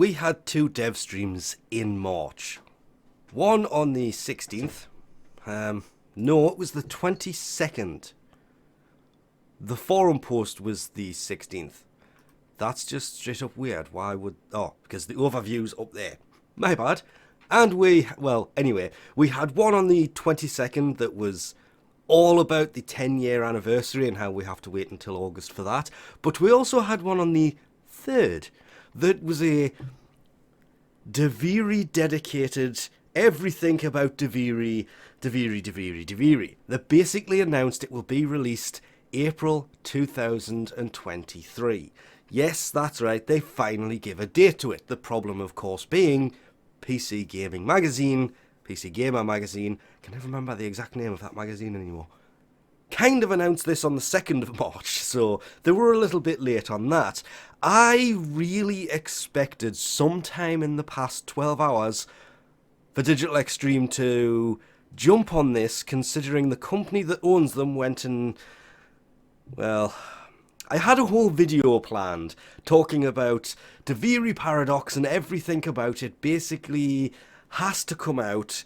we had two dev streams in March. One on the 16th. No, it was the 22nd. The forum post was the 16th. That's just straight up weird. Why would... Oh, because the overview's up there. My bad. And we... Well, anyway, we had one on the 22nd that was all about the 10-year anniversary and how we have to wait until August for that. But we also had one on the 3rd that was a Duviri dedicated everything about Duviri, that basically announced it will be released April 2023. Yes, that's right, they finally give a date to it. The problem, of course, being PC Gaming Magazine, PC Gamer Magazine, can never remember the exact name of that magazine anymore, kind of announced this on the 2nd of March, so they were a little bit late on that. I really expected sometime in the past 12 hours for Digital Extreme to jump on this, considering the company that owns them went and... Well, I had a whole video planned talking about Duviri Paradox, and everything about it basically has to come out,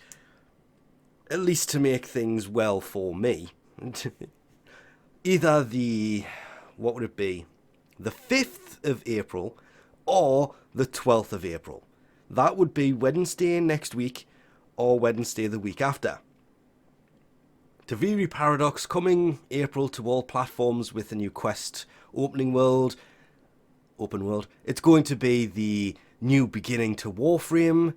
at least to make things well for me. Either the... what would it be? The 5th of April or the 12th of April. That would be Wednesday next week or Wednesday the week after. Duviri Paradox coming April to all platforms with a new quest open world. It's going to be the new beginning to Warframe.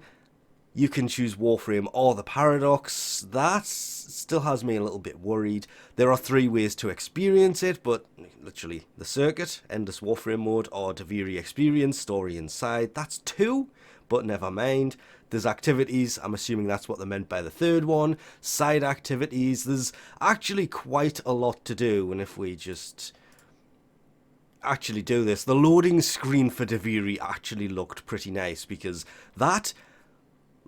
You can choose Warframe or the Paradox. That still has me a little bit worried. There are 3 ways to experience it, but literally the circuit, endless Warframe mode, or Duviri experience, story inside. That's 2, but never mind. There's activities, I'm assuming that's what they meant by the 3rd one. Side activities, there's actually quite a lot to do, and if we just actually do this, the loading screen for Duviri actually looked pretty nice, because that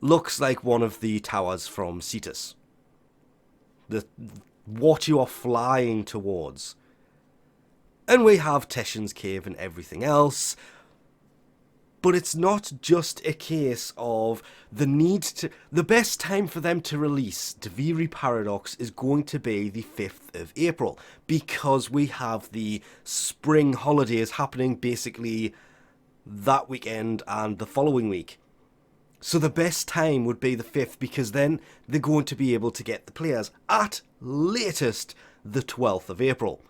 looks like one of the towers from Cetus. What you are flying towards. And we have Teshin's Cave and everything else. But it's not just a case of the need to... The best time for them to release Duviri Paradox is going to be the 5th of April. Because we have the spring holidays happening basically that weekend and the following week. So the best time would be the 5th, because then they're going to be able to get the players at latest the 12th of April.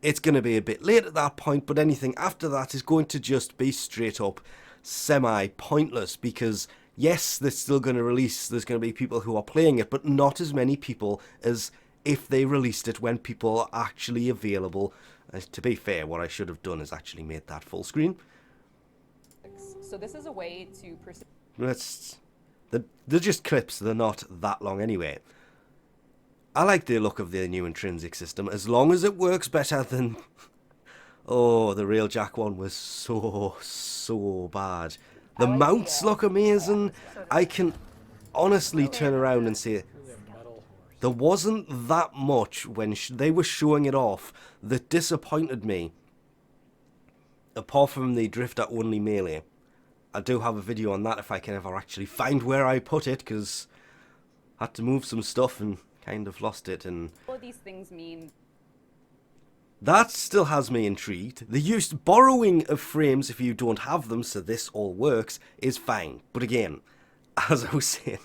It's going to be a bit late at that point, but anything after that is going to just be straight up semi-pointless, because yes, they're still going to release, there's going to be people who are playing it, but not as many people as if they released it when people are actually available. To be fair, what I should have done is actually made that full screen. So this is a way to proceed. They're just clips, they're not that long anyway. I like the look of the new intrinsic system, as long as it works better than... Oh, the Railjack one was so bad. The mounts look amazing. I can honestly turn around and say there wasn't that much when they were showing it off that disappointed me, apart from the drifter only melee. I do have a video on that if I can ever actually find where I put it, because I had to move some stuff and kind of lost it. And all these things mean... That still has me intrigued. The use borrowing of frames if you don't have them, so this all works, is fine. But again, as I was saying,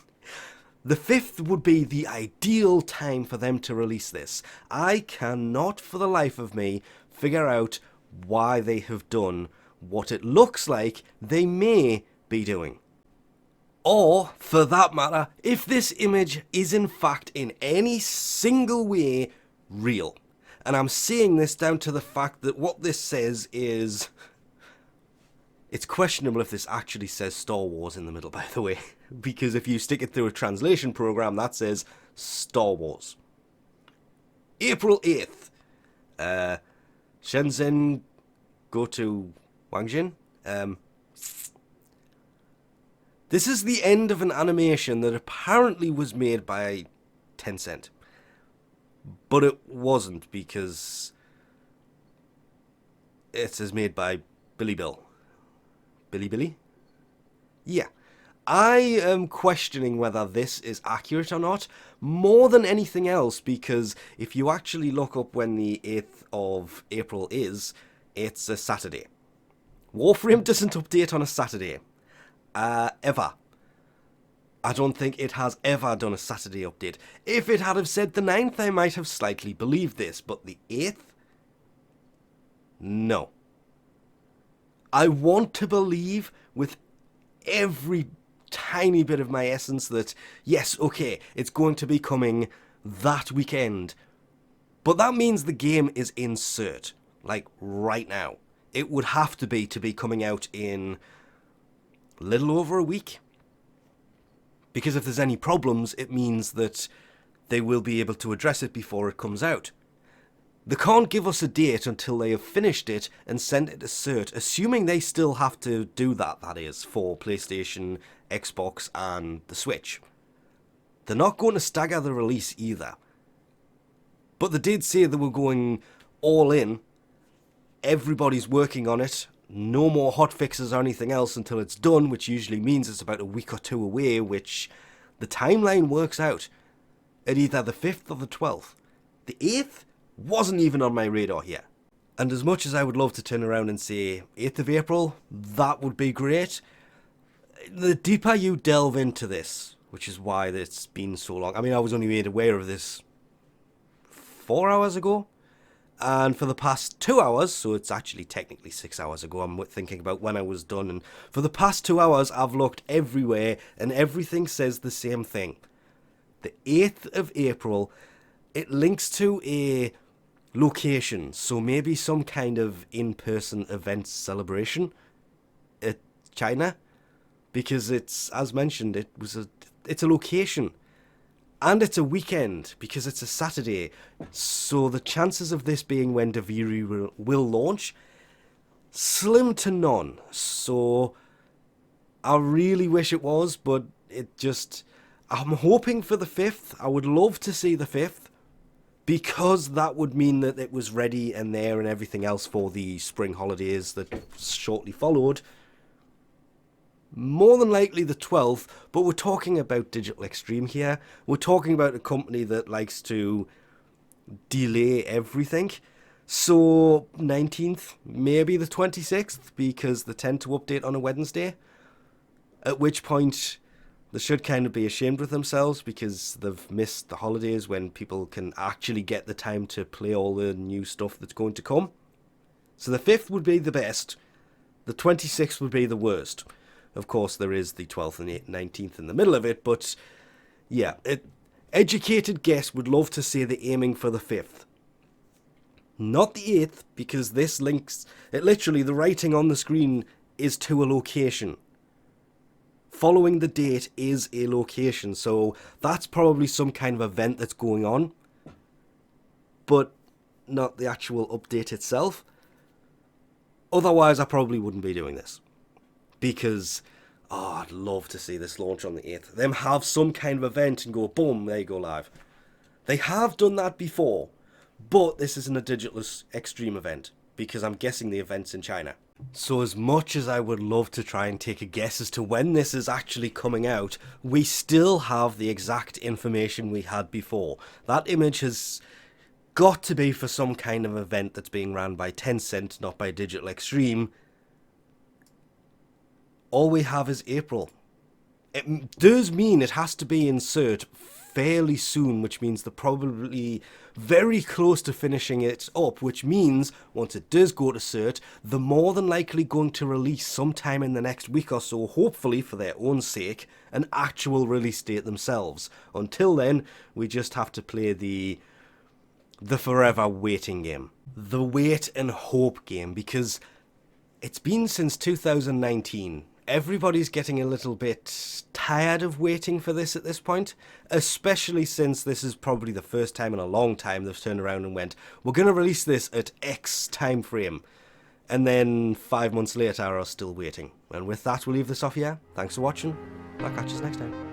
the 5th would be the ideal time for them to release this. I cannot for the life of me figure out why they have done what it looks like they may be doing. Or, for that matter, if this image is in fact in any single way real. And I'm saying this down to the fact that what this says is... It's questionable if this actually says Star Wars in the middle, by the way. Because if you stick it through a translation program, that says Star Wars. April 8th. Shenzhen go to Wangjin. This is the end of an animation that apparently was made by Tencent. But it wasn't, because it is made by Billy. Yeah. I am questioning whether this is accurate or not, more than anything else, because if you actually look up when the 8th of April is, it's a Saturday. Warframe doesn't update on a Saturday. Ever. I don't think it has ever done a Saturday update. If it had have said the 9th, I might have slightly believed this, but the 8th? No. I want to believe with every tiny bit of my essence that, yes, okay, it's going to be coming that weekend. But that means the game is insert, like right now. It would have to be coming out in a little over a week. Because if there's any problems, it means that they will be able to address it before it comes out. They can't give us a date until they have finished it and sent it to cert, assuming they still have to do that, that is, for PlayStation, Xbox and the Switch. They're not going to stagger the release either. But they did say they were going all in. Everybody's working on it. No more hotfixes or anything else until it's done, which usually means it's about a week or two away, which the timeline works out at either the 5th or the 12th. The 8th wasn't even on my radar here. And as much as I would love to turn around and say 8th of April, that would be great. The deeper you delve into this, which is why it's been so long. I mean, I was only made aware of this 4 hours ago. And for the past 2 hours, so it's actually technically 6 hours ago, I'm thinking about when I was done. And for the past 2 hours, I've looked everywhere and everything says the same thing. The 8th of April, it links to a location. So maybe some kind of in-person event celebration at China. Because it's, as mentioned, it's a location. And it's a weekend, because it's a Saturday. So the chances of this being when Duviri will launch, slim to none. So I really wish it was, but it just... I'm hoping for the 5th. I would love to see the 5th, because that would mean that it was ready and there and everything else for the spring holidays that shortly followed. More than likely the 12th, but we're talking about Digital Extreme here. We're talking about a company that likes to delay everything. So 19th, maybe the 26th, because they tend to update on a Wednesday. At which point they should kind of be ashamed with themselves, because they've missed the holidays when people can actually get the time to play all the new stuff that's going to come. So the 5th would be the best. The 26th would be the worst. Of course, there is the 12th and 19th in the middle of it, but yeah, educated guess would love to say they're aiming for the 5th. Not the 8th, because this links, it literally, the writing on the screen is to a location. Following the date is a location, so that's probably some kind of event that's going on, but not the actual update itself. Otherwise, I probably wouldn't be doing this. Because, I'd love to see this launch on the 8th. Them have some kind of event and go, boom, there you go live. They have done that before, but this isn't a Digital Extreme event, because I'm guessing the event's in China. So as much as I would love to try and take a guess as to when this is actually coming out, we still have the exact information we had before. That image has got to be for some kind of event that's being ran by Tencent, not by Digital Extreme. All we have is April. It does mean it has to be in cert fairly soon, which means they're probably very close to finishing it up, which means once it does go to cert, they're more than likely going to release sometime in the next week or so, hopefully for their own sake, an actual release date themselves. Until then, we just have to play the forever waiting game. The wait and hope game, because it's been since 2019. Everybody's getting a little bit tired of waiting for this at this point, especially since this is probably the first time in a long time they've turned around and went, we're going to release this at X time frame, and then 5 months later are still waiting. And with that, we'll leave this off here. Thanks for watching. I'll catch you next time.